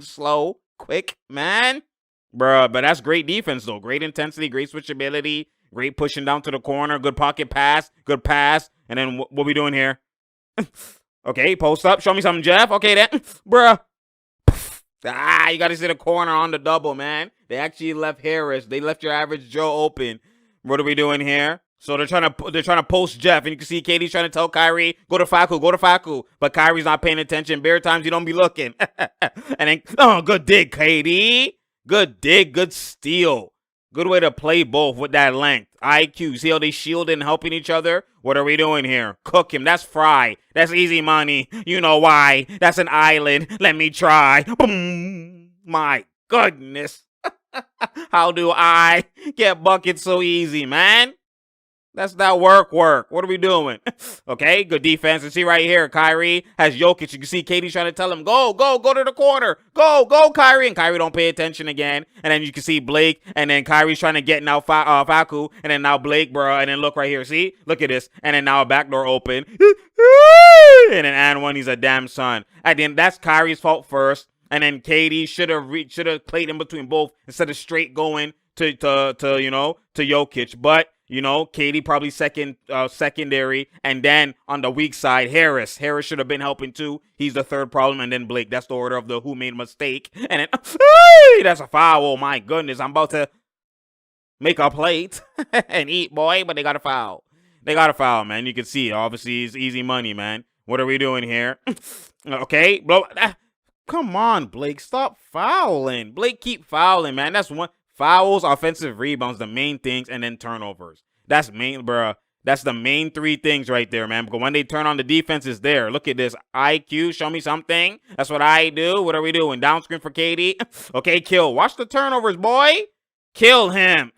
slow, quick, man. Bruh, but that's great defense, though. Great intensity, great switchability, great pushing down to the corner, good pocket pass, good pass. And then what we doing here? Okay, post up. Show me something, Jeff. Okay, then. Bruh. You got to see the corner on the double, man. They actually left Harris. They left your average Joe open. What are we doing here? So they're trying to post Jeff, and you can see Katie's trying to tell Kyrie, go to Facu. But Kyrie's not paying attention. Bare times you don't be looking. And then, good dig, Katie. Good dig, good steal. Good way to play both with that length. IQ. See how they shielded and helping each other? What are we doing here? Cook him. That's Fry. That's easy money. You know why. That's an island. Let me try. Boom. My goodness. How do I get buckets so easy, man? That's that work. What are we doing? Okay, good defense. And see right here, Kyrie has Jokic. You can see Katie trying to tell him, go to the corner. Go, Kyrie. And Kyrie don't pay attention again. And then you can see Blake. And then Kyrie's trying to get now Facu. And then now Blake, bro. And then look right here. See? Look at this. And then now a backdoor open. And then one, he's a damn son. And then that's Kyrie's fault first. And then Katie should have played in between both instead of straight going to Jokic. But Katie probably secondary, and then on the weak side, Harris should have been helping too. He's the third problem, and then Blake. That's the order of the who made a mistake. And then that's a foul. Oh my goodness, I'm about to make a plate and eat, boy. But they got a foul. Man. You can see, obviously, it's easy money, man. What are we doing here? Okay, blow. Come on, Blake. Stop fouling. Blake, keep fouling, man. That's one. Fouls, offensive rebounds, the main things, and then turnovers. That's main, bruh. That's the main three things right there, man. Because when they turn on the defense, is there. Look at this. IQ, show me something. That's what I do. What are we doing? Down screen for Katie. Okay, kill. Watch the turnovers, boy. Kill him.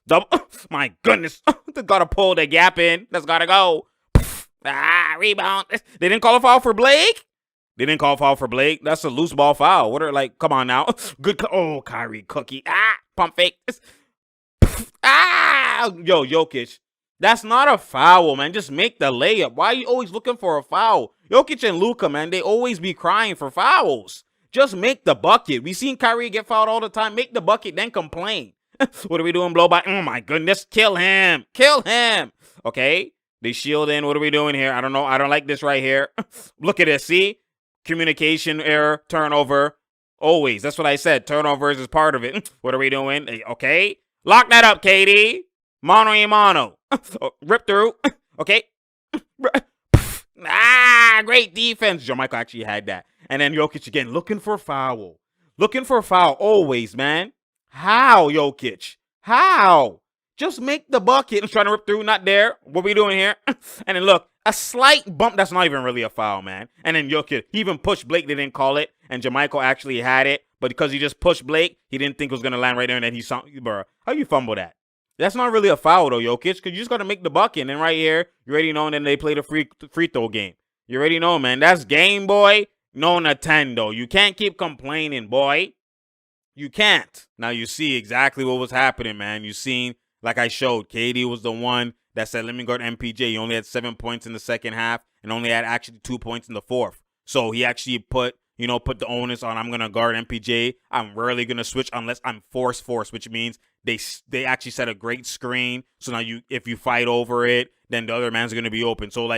Double. My goodness. They gotta pull the gap in. That's gotta go. Rebound. They didn't call a foul for Blake? They didn't call foul for Blake. That's a loose ball foul. What are come on now. Good. Oh, Kyrie cookie. Pump fake. Yo, Jokic. That's not a foul, man. Just make the layup. Why are you always looking for a foul? Jokic and Luka, man, they always be crying for fouls. Just make the bucket. We seen Kyrie get fouled all the time. Make the bucket, then complain. What are we doing? Blow by. Oh, my goodness. Kill him. Okay. They shield in. What are we doing here? I don't know. I don't like this right here. Look at this. See? Communication error, turnover. Always. That's what I said. Turnovers is part of it. What are we doing? Okay. Lock that up, Katie. Mano y mano. Rip through. Okay. Great defense. Jermichael actually had that. And then Jokic again, looking for foul. Always, man. How, Jokic? How? Just make the bucket. I'm trying to rip through. Not there. What are we doing here? And then look. A slight bump, that's not even really a foul, man. And then Jokic, he even pushed Blake, they didn't call it. And Jermichael actually had it. But because he just pushed Blake, he didn't think it was going to land right there. And then he saw, bro, how you fumble that? That's not really a foul, though, Jokic. Because you just got to make the bucket. And then right here, you already know, and then they play the free throw game. You already know, man. That's game, boy. No Nintendo. You can't keep complaining, boy. You can't. Now, you see exactly what was happening, man. You seen, like I showed, KD was the one that said, let me guard MPJ. He only had 7 points in the second half and only had actually 2 points in the fourth. So he actually put the onus on, I'm going to guard MPJ. I'm rarely going to switch unless I'm force, which means they actually set a great screen. So now if you fight over it, then the other man's going to be open. So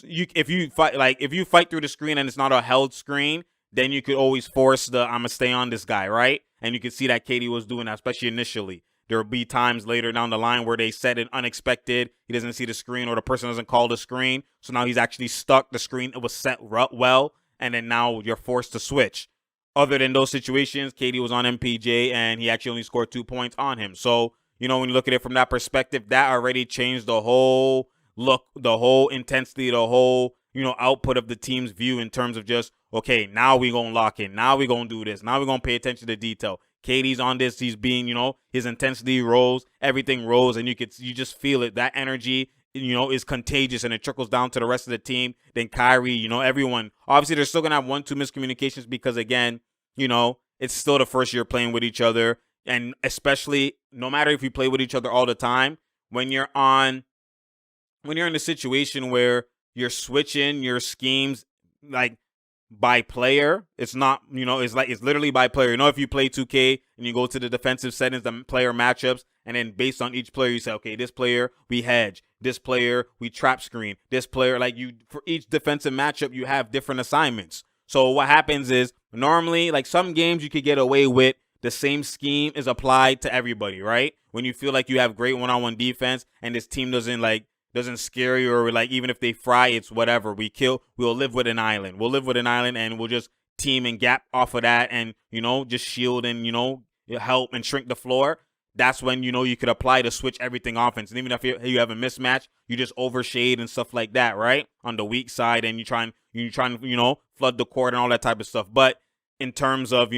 if you fight through the screen and it's not a held screen, then you could always force I'm going to stay on this guy, right? And you can see that KD was doing that, especially initially. There will be times later down the line where they set it unexpected. He doesn't see the screen or the person doesn't call the screen. So now he's actually stuck. The screen, it was set well. And then now you're forced to switch. Other than those situations, KD was on MPJ and he actually only scored 2 points on him. So, when you look at it from that perspective, that already changed the whole look, the whole intensity, the whole, output of the team's view in terms of just, okay, now we going to lock in. Now we going to do this. Now we going to pay attention to detail. KD's on this. He's being, his intensity rose. Everything rose. And you just feel it. That energy, is contagious and it trickles down to the rest of the team. Then Kyrie, everyone. Obviously, they're still going to have 1-2 miscommunications because, again, it's still the first year playing with each other. And especially, no matter if you play with each other all the time, when you're in a situation where you're switching your schemes, like by player. It's not, it's literally by player. If you play 2K and you go to the defensive settings, the player matchups, and then based on each player, you say, okay, this player we hedge, this player we trap screen, this player, for each defensive matchup, you have different assignments. So what happens is normally, some games you could get away with the same scheme is applied to everybody, right? When you feel like you have great one-on-one defense and this team doesn't scare you, or even if they fry, it's whatever. We'll live with an island. We'll live with an island and we'll just team and gap off of that and, just shield and, help and shrink the floor. That's when, you could apply to switch everything offense. And even if you have a mismatch, you just overshade and stuff like that, right? On the weak side, and you try and flood the court and all that type of stuff. But in terms of,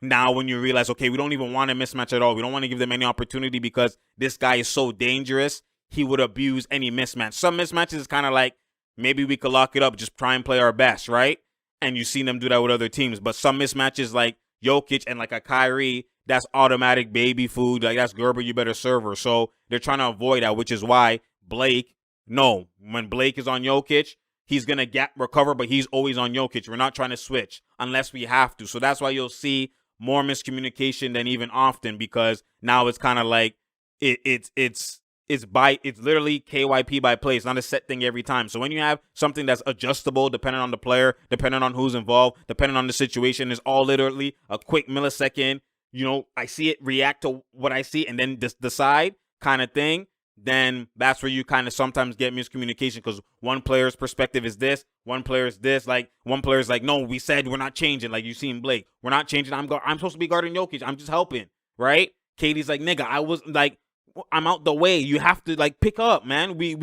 now when you realize, okay, we don't even want a mismatch at all. We don't want to give them any opportunity because this guy is so dangerous. He would abuse any mismatch. Some mismatches is kind of like, maybe we could lock it up, just try and play our best, right? And you've seen them do that with other teams. But some mismatches like Jokic and like a Kyrie, that's automatic baby food. That's Gerber, you better serve her. So they're trying to avoid that, which is why when Blake is on Jokic, he's going to gap recover, but he's always on Jokic. We're not trying to switch unless we have to. So that's why you'll see more miscommunication than even often, because now it's kind of like it's literally KYP by play. It's not a set thing every time. So when you have something that's adjustable, depending on the player, depending on who's involved, depending on the situation, it's all literally a quick millisecond, I see it, react to what I see, and then decide kind of thing. Then that's where you kind of sometimes get miscommunication, because one player's perspective is this, one player is this. One player's like, no, we said we're not changing. Like you seen Blake, we're not changing. I'm supposed to be guarding Jokic. I'm just helping, right? Katie's like, nigga, I was like, I'm out the way. You have to pick up, man. We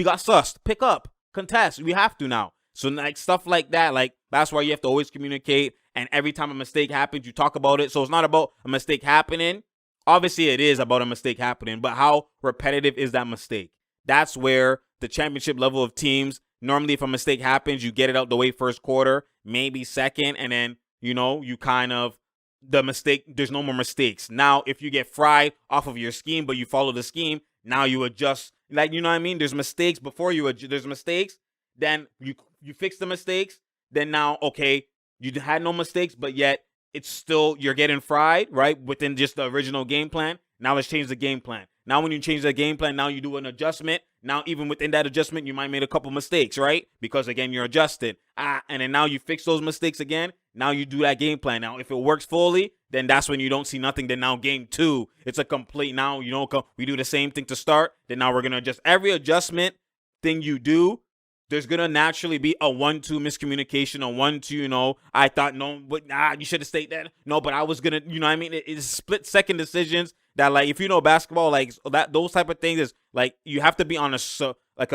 got sussed. Pick up, contest. We have to now. So stuff like that, that's why you have to always communicate. And every time a mistake happens, you talk about it. So it's not about a mistake happening. Obviously, it is about a mistake happening, but how repetitive is that mistake? That's where the championship level of teams, normally if a mistake happens, you get it out the way first quarter, maybe second, and then, you kind of, the mistake, there's no more mistakes. Now, if you get fried off of your scheme, but you follow the scheme, now you adjust. You know what I mean? There's mistakes before there's mistakes, then you fix the mistakes, then now, okay, you had no mistakes, but yet it's still, you're getting fried, right? Within just the original game plan. Now let's change the game plan. Now when you change the game plan, now you do an adjustment. Now even within that adjustment, you might make a couple mistakes, right? Because again, you're adjusted. And then now you fix those mistakes again. Now you do that game plan. Now if it works fully, then that's when you don't see nothing. Then now game 2, it's a complete, now we do the same thing to start. Then now we're going to adjust. Every adjustment thing you do, there's going to naturally be a 1-2 miscommunication, a 1-2, I thought, no, but you should have stayed there. No, but I was going to, what I mean? It's split second decisions that, if you know basketball, those type of things is, you have to be on a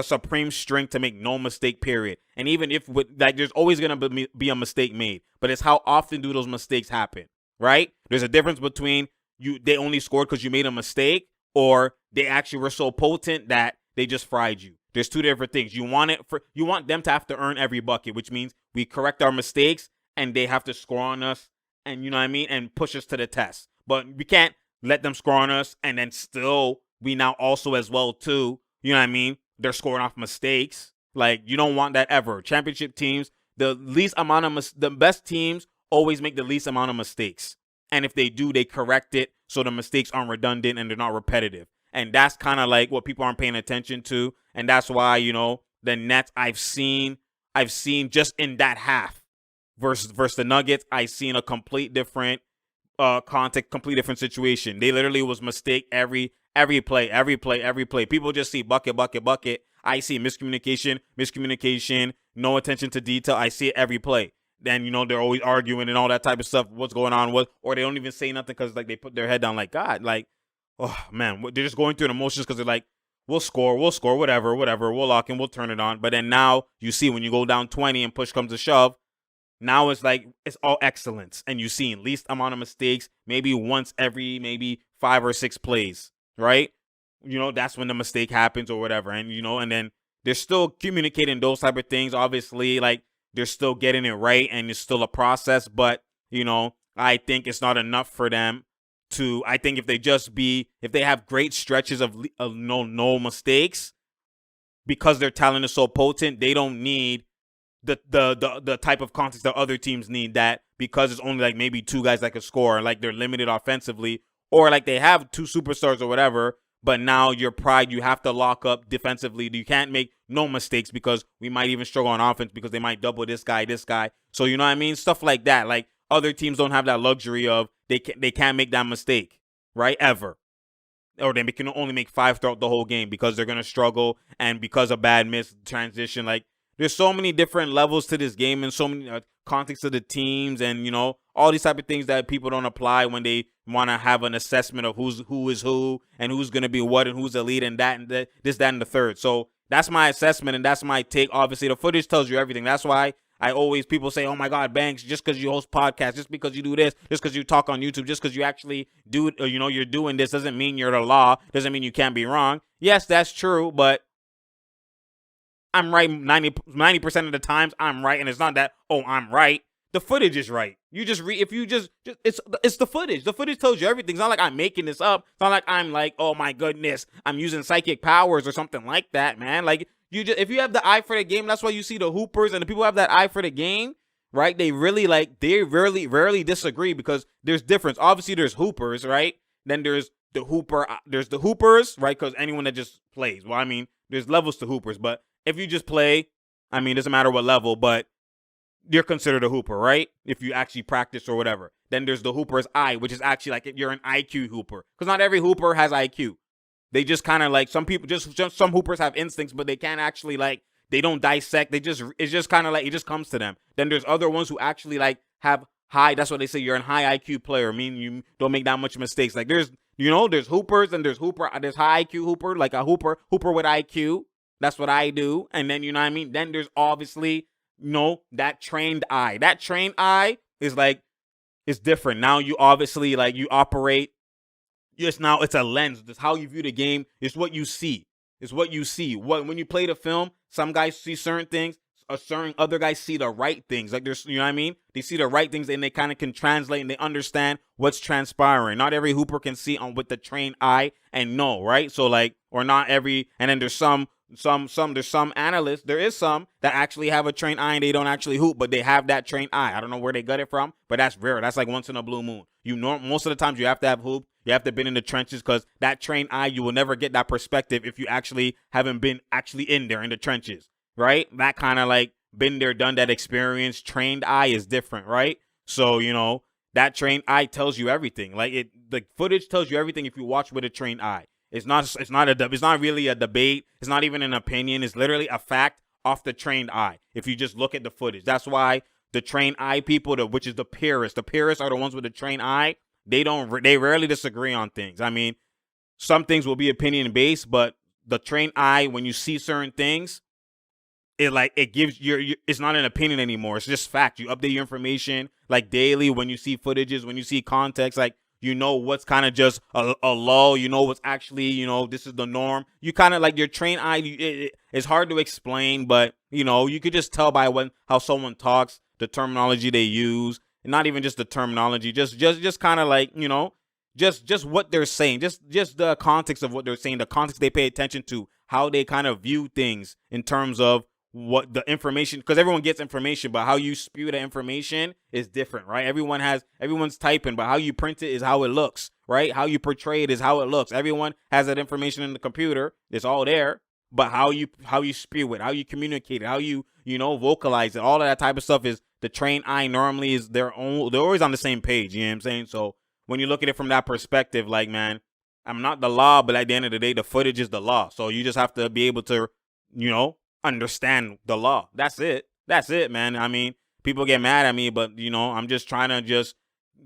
supreme strength to make no mistake, period. And even if, there's always going to be a mistake made, but it's how often do those mistakes happen, right? There's a difference between they only scored because you made a mistake, or they actually were so potent that they just fried you. There's two different things. You want them to have to earn every bucket, which means we correct our mistakes and they have to score on us and and push us to the test. But we can't let them score on us and then still we now also as well too, they're scoring off mistakes. You don't want that ever. Championship teams, the best teams always make the least amount of mistakes. And if they do, they correct it so the mistakes aren't redundant and they're not repetitive. And that's kind of what people aren't paying attention to. And that's why, the Nets I've seen just in that half versus the Nuggets, I've seen a complete different context, complete different situation. They literally was mistake every play. People just see bucket. I see miscommunication, no attention to detail. I see it every play. Then, they're always arguing and all that type of stuff. What's going on? Or they don't even say nothing because they put their head down God, oh, man, they're just going through the emotions because they're we'll score, whatever, we'll lock in, we'll turn it on. But then now you see when you go down 20 and push comes to shove, now it's it's all excellence. And you see least amount of mistakes, maybe once every maybe 5 or 6 plays, right? That's when the mistake happens or whatever. And, and then they're still communicating those type of things. Obviously, they're still getting it right and it's still a process. But, I think it's not enough for them. I think if they have great stretches of no mistakes, because their talent is so potent, they don't need the type of context that other teams need, that because it's only like maybe two guys that can score, like they're limited offensively, or like they have two superstars or whatever, but now your pride, you have to lock up defensively. You can't make no mistakes because we might even struggle on offense because they might double this guy. So you know what I mean? Stuff like that. Like other teams don't have that luxury of they can't make that mistake, right? Ever. Or they can only make 5 throughout the whole game because they're going to struggle and because of bad miss transition. Like there's so many different levels to this game and so many contexts of the teams and, you know, all these type of things that people don't apply when they want to have an assessment of who is who and who's going to be what and who's elite and that and this, that, and the third. So that's my assessment and that's my take. Obviously, the footage tells you everything. That's why people say, oh my God, Banks, just because you host podcasts, just because you do this, just because you talk on YouTube, just because you actually do it, or, you know, you're doing this doesn't mean you're the law, doesn't mean you can't be wrong. Yes, that's true, but I'm right 90% of the times. I'm right, and it's not that, oh, I'm right. The footage is right. You just it's the footage. The footage tells you everything. It's not like I'm making this up. It's not like I'm like, oh my goodness, I'm using psychic powers or something like that, man. Like if you have the eye for the game, that's why you see the hoopers and the people who have that eye for the game, right? They rarely disagree because there's difference. Obviously, there's hoopers, right? Then there's the hoopers, right? Because anyone that just plays. Well, I mean, there's levels to hoopers, but if you just play, I mean, it doesn't matter what level, but you're considered a hooper, right? If you actually practice or whatever. Then there's the hooper's eye, which is actually like if you're an IQ hooper. Because not every hooper has IQ. They just kind of like, some people, just some hoopers have instincts, but they can't actually like, they don't dissect. It's just kind of like, it just comes to them. Then there's other ones who actually like have high, that's what they say, you're an high IQ player, meaning you don't make that much mistakes. Like there's hoopers and there's high IQ hooper, like a hooper with IQ. That's what I do. And then, you know what I mean? Then there's obviously, that trained eye. That trained eye is like, it's different. Now you obviously like, you operate, it's a lens. It's how you view the game. It's what you see. When you play the film, some guys see certain things, certain other guys see the right things. Like there's, you know what I mean? They see the right things and they kind of can translate and they understand what's transpiring. Not every hooper can see with the trained eye and know, right? So like, or not every, and then there's some analysts, there is some that actually have a trained eye and they don't actually hoop, but they have that trained eye. I don't know where they got it from, but that's rare. That's like once in a blue moon. Most of the times you have to have hoop. You have to been in the trenches because that trained eye, you will never get that perspective if you actually haven't been actually in there in the trenches, right? That kind of like been there, done that experience. Trained eye is different, right? So, that trained eye tells you everything. Like the footage tells you everything if you watch with a trained eye. It's not really a debate. It's not even an opinion. It's literally a fact off the trained eye. If you just look at the footage, that's why the trained eye people, which is the purists are the ones with the trained eye. They rarely disagree on things. I mean, some things will be opinion based, but the trained eye, when you see certain things, it gives it's not an opinion anymore. It's just fact. You update your information like daily when you see footages, when you see context, like. What's kind of just a lull. What's actually, this is the norm. You kind of like your trained eye. It's hard to explain, but, you could just tell by how someone talks, the terminology they use, and not even just the terminology, just kind of like, just what they're saying, just the context of what they're saying, the context they pay attention to, how they kind of view things in terms of what the information, because everyone gets information, but how you spew the information is different, right? Everyone's typing, but how you print it is how it looks, right? How you portray it is how it looks. Everyone has that information in the computer. It's all there, but how you spew it, how you communicate it, how you vocalize it, all of that type of stuff is the trained eye normally is they're always on the same page, you know what I'm saying? So when you look at it from that perspective, like, man, I'm not the law, but at the end of the day, the footage is the law. So you just have to be able to, understand the law. That's it, man. I mean, people get mad at me, but I'm just trying to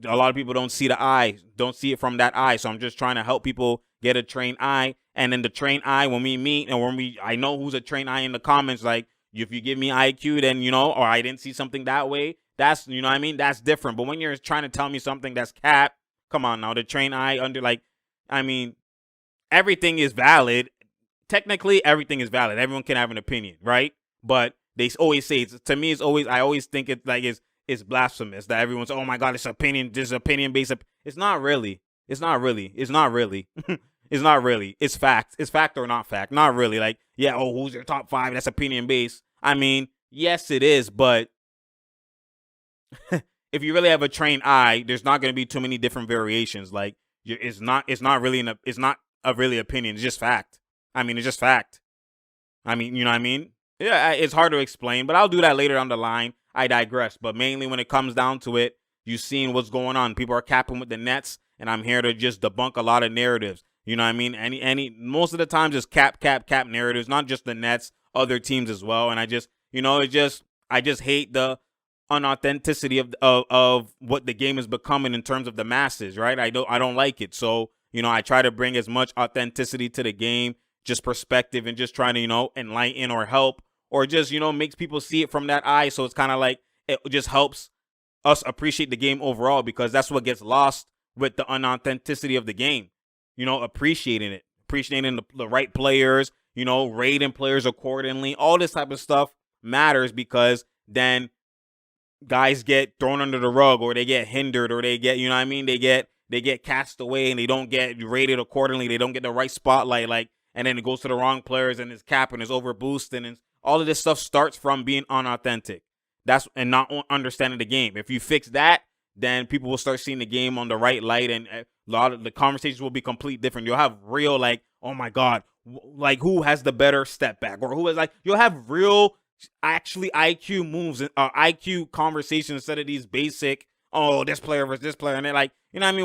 a lot of people don't see it from that eye. So I'm just trying to help people get a trained eye. And then the trained eye, when we meet and I know who's a trained eye in the comments, like if you give me IQ, then, or I didn't see something that way, that's, what I mean? That's different. But when you're trying to tell me something that's cap, come on now, the trained eye everything is valid. Technically, everything is valid. Everyone can have an opinion, right? But they always say, I always think it's like it's blasphemous that everyone's, oh my God, it's opinion, this is opinion based. It's not really. It's not really. It's fact. It's fact or not fact. Not really. Like, yeah, who's your top 5? That's opinion based. I mean, Yes, it is, but if you really have a trained eye, there's not going to be too many different variations. Like it's not really it's not a really opinion. It's just fact. I mean, it's just fact. I mean, you know what I mean? Yeah, it's hard to explain, but I'll do that later down the line. I digress. But mainly when it comes down to it, you've seen what's going on. People are capping with the Nets, and I'm here to just debunk a lot of narratives. You know what I mean? Most of the times it's cap narratives, not just the Nets, other teams as well. And I just, I just hate the unauthenticity of what the game is becoming in terms of the masses, right? I don't like it. So, I try to bring as much authenticity to the game, just perspective, and just trying to, enlighten or help, or just, makes people see it from that eye. So it's kind of like it just helps us appreciate the game overall, because that's what gets lost with the unauthenticity of the game. Appreciating the right players, rating players accordingly. All this type of stuff matters, because then guys get thrown under the rug, or they get hindered, or they get, they get cast away, and they don't get rated accordingly. They don't get the right spotlight, and then it goes to the wrong players, and it's capping, it's over boosting, and all of this stuff starts from being unauthentic. And not understanding the game. If you fix that, then people will start seeing the game on the right light, and a lot of the conversations will be completely different. You'll have real, oh my God, who has the better step back, or who is you'll have real, actually IQ moves and IQ conversations, instead of these basic, oh, this player versus this player, and they're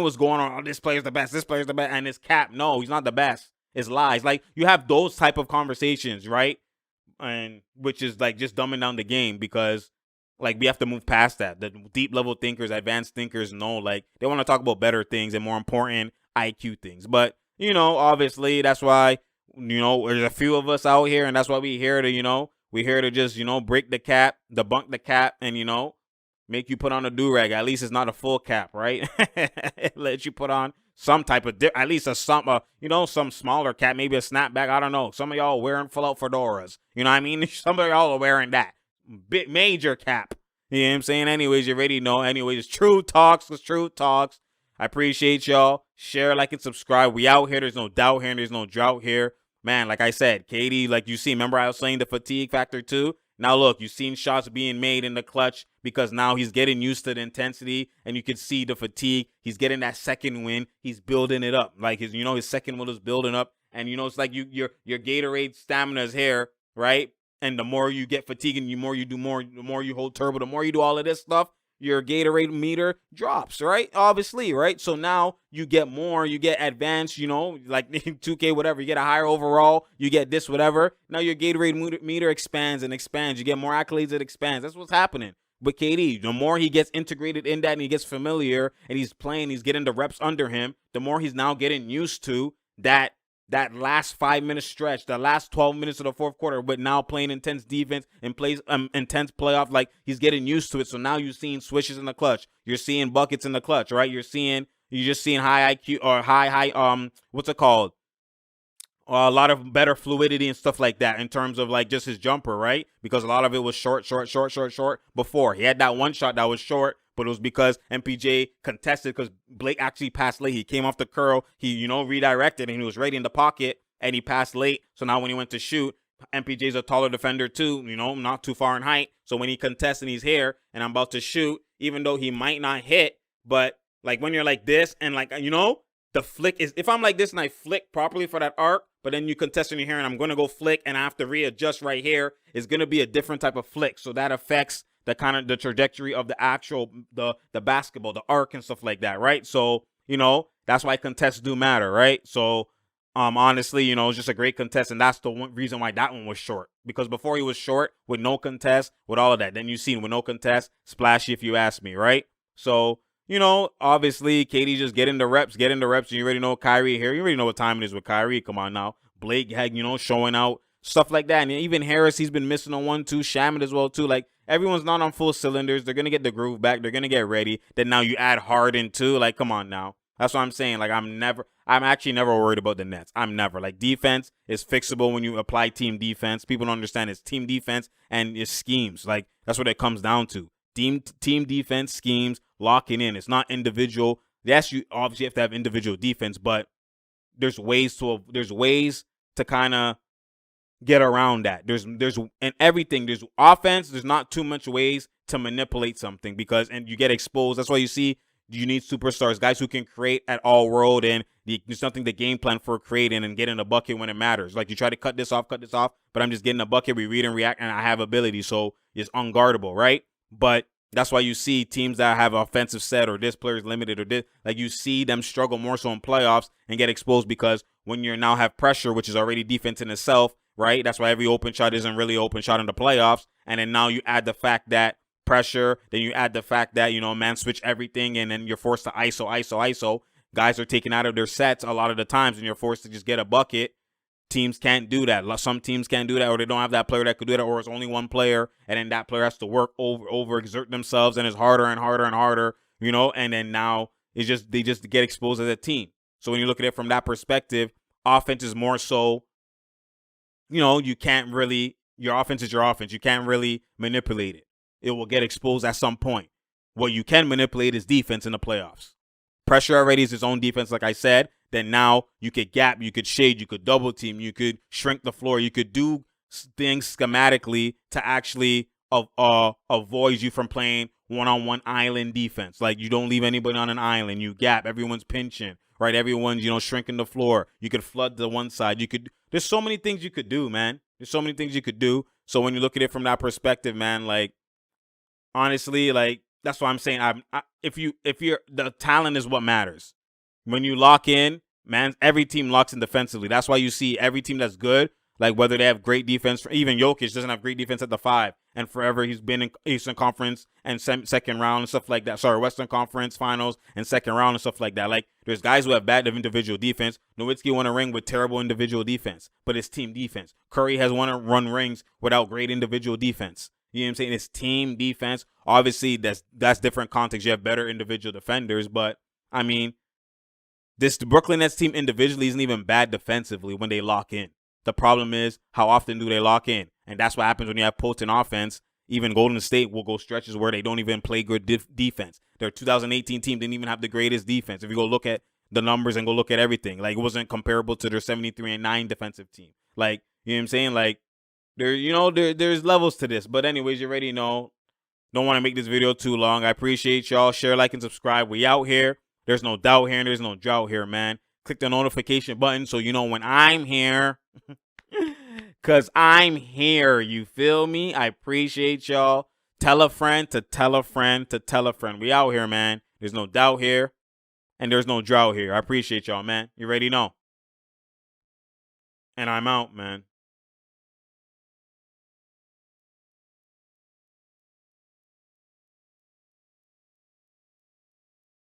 what's going on? Oh, this player's the best, and it's cap. No, he's not the best. It's lies. You have those type of conversations, right? And which is just dumbing down the game, because we have to move past that. The deep level thinkers, advanced thinkers know, they want to talk about better things and more important IQ things. But, obviously that's why, there's a few of us out here, and that's why we're here to just, break the cap, debunk the cap, and, make you put on a do-rag. At least it's not a full cap, right? It lets you put on some type of, at least some smaller cap, maybe a snapback. I don't know. Some of y'all wearing full-out fedoras. You know what I mean? Some of y'all are wearing that. Big major cap. You know what I'm saying? Anyways, you already know. Anyways, it's True Talks. It's True Talks. I appreciate y'all. Share, like, and subscribe. We out here. There's no doubt here, and there's no drought here. Man, like I said, KD, you see, remember I was saying the fatigue factor too? Now look, you've seen shots being made in the clutch, because now he's getting used to the intensity, and you can see the fatigue. He's getting that second win. He's building it up. His second win is building up. And, it's like your Gatorade stamina is here, right? And the more you get fatigued, and the more you hold turbo, the more you do all of this stuff, your Gatorade meter drops, right? Obviously, right? So now you get more, you get advanced, 2K, whatever. You get a higher overall, you get this, whatever. Now your Gatorade meter expands and expands. You get more accolades, it expands. That's what's happening. But KD, the more he gets integrated in that, and he gets familiar, and he's playing, he's getting the reps under him, the more he's now getting used to that last 5-minute stretch, the last 12 minutes of the fourth quarter, but now playing intense defense and plays intense playoff, he's getting used to it. So now you're seeing swishes in the clutch. You're seeing buckets in the clutch, right? You're just seeing high IQ, or high, what's it called? A lot of better fluidity and stuff like that, in terms of just his jumper, right? Because a lot of it was short before. He had that one shot that was short, but it was because MPJ contested, because Blake actually passed late. He came off the curl. He, redirected, and he was ready in the pocket, and he passed late. So now when he went to shoot, MPJ's a taller defender too, not too far in height. So when he contests and he's here, and I'm about to shoot, even though he might not hit, but when you're like this, and the flick is, if I'm like this and I flick properly for that arc, but then you contest in your hair, and I'm going to go flick, and I have to readjust right here, it's going to be a different type of flick. So that affects the trajectory of the actual, the basketball, the arc and stuff like that, right? So, that's why contests do matter, right? So, honestly, it's just a great contest, and that's the one reason why that one was short. Because before he was short, with no contest, with all of that. Then you seen with no contest, splashy if you ask me, right? So, obviously, KD just getting the reps, and you already know Kyrie here. You already know what time it is with Kyrie. Come on now. Blake had, showing out, stuff like that. And even Harris, he's been missing on 1-2, Shaman as well, too. Everyone's not on full cylinders. They're going to get the groove back. They're going to get ready. Then now you add Harden, too. Come on now. That's what I'm saying. I'm actually never worried about the Nets. I'm never. Defense is fixable when you apply team defense. People don't understand it's team defense and it's schemes. That's what it comes down to. Team defense, schemes, locking in. It's not individual. Yes, you obviously have to have individual defense, but there's ways to kind of get around that. There's in everything. There's offense. There's not too much ways to manipulate something and you get exposed. That's why you see you need superstars, guys who can create at all world, and there's nothing to game plan for creating and getting a bucket when it matters. Like you try to cut this off, but I'm just getting a bucket. We read and react, and I have ability, so it's unguardable, right? But that's why you see teams that have offensive set or this player is limited or this, like you see them struggle more so in playoffs and get exposed because when you now have pressure, which is already defense in itself, right? That's why every open shot isn't really open shot in the playoffs. And then now you add the fact that pressure, then you add the fact that, man switch everything, and then you're forced to ISO. Guys are taken out of their sets a lot of the times, and you're forced to just get a bucket. Teams can't do that. Some teams can't do that, or they don't have that player that could do that, or it's only one player, and then that player has to work overexert themselves, and it's harder and harder and harder, and then now they just get exposed as a team. So when you look at it from that perspective, offense is more so, you can't really, your offense is your offense. You can't really manipulate it. It will get exposed at some point. What you can manipulate is defense in the playoffs. Pressure already is its own defense, like I said. Then now you could gap, you could shade, you could double team, you could shrink the floor, you could do things schematically to actually avoid you from playing one-on-one island defense. Like you don't leave anybody on an island. You gap, everyone's pinching, right? Everyone's, shrinking the floor. You could flood the one side. There's so many things you could do, man. There's so many things you could do. So when you look at it from that perspective, man, like, honestly, like, that's what I'm saying. If you're the talent is what matters. When you lock in, man, every team locks in defensively. That's why you see every team that's good, like whether they have great defense, even Jokic doesn't have great defense at the 5, and forever he's been in Eastern Conference and second round and stuff like that. Sorry, Western Conference Finals and second round and stuff like that. Like there's guys who have bad individual defense. Nowitzki won a ring with terrible individual defense, but it's team defense. Curry has run rings without great individual defense. You know what I'm saying? It's team defense. Obviously, that's different context. You have better individual defenders, but I mean, the Brooklyn Nets team individually isn't even bad defensively when they lock in. The problem is, how often do they lock in? And that's what happens when you have potent offense. Even Golden State will go stretches where they don't even play good defense. Their 2018 team didn't even have the greatest defense. If you go look at the numbers and go look at everything, like it wasn't comparable to their 73-9 defensive team. Like, you know what I'm saying? Like, there's levels to this. But anyways, you already know. Don't want to make this video too long. I appreciate y'all. Share, like, and subscribe. We out here. There's no doubt here and there's no drought here, man. Click the notification button so you know when I'm here. Because I'm here. You feel me? I appreciate y'all. Tell a friend to tell a friend to tell a friend. We out here, man. There's no doubt here and there's no drought here. I appreciate y'all, man. You already know. And I'm out, man.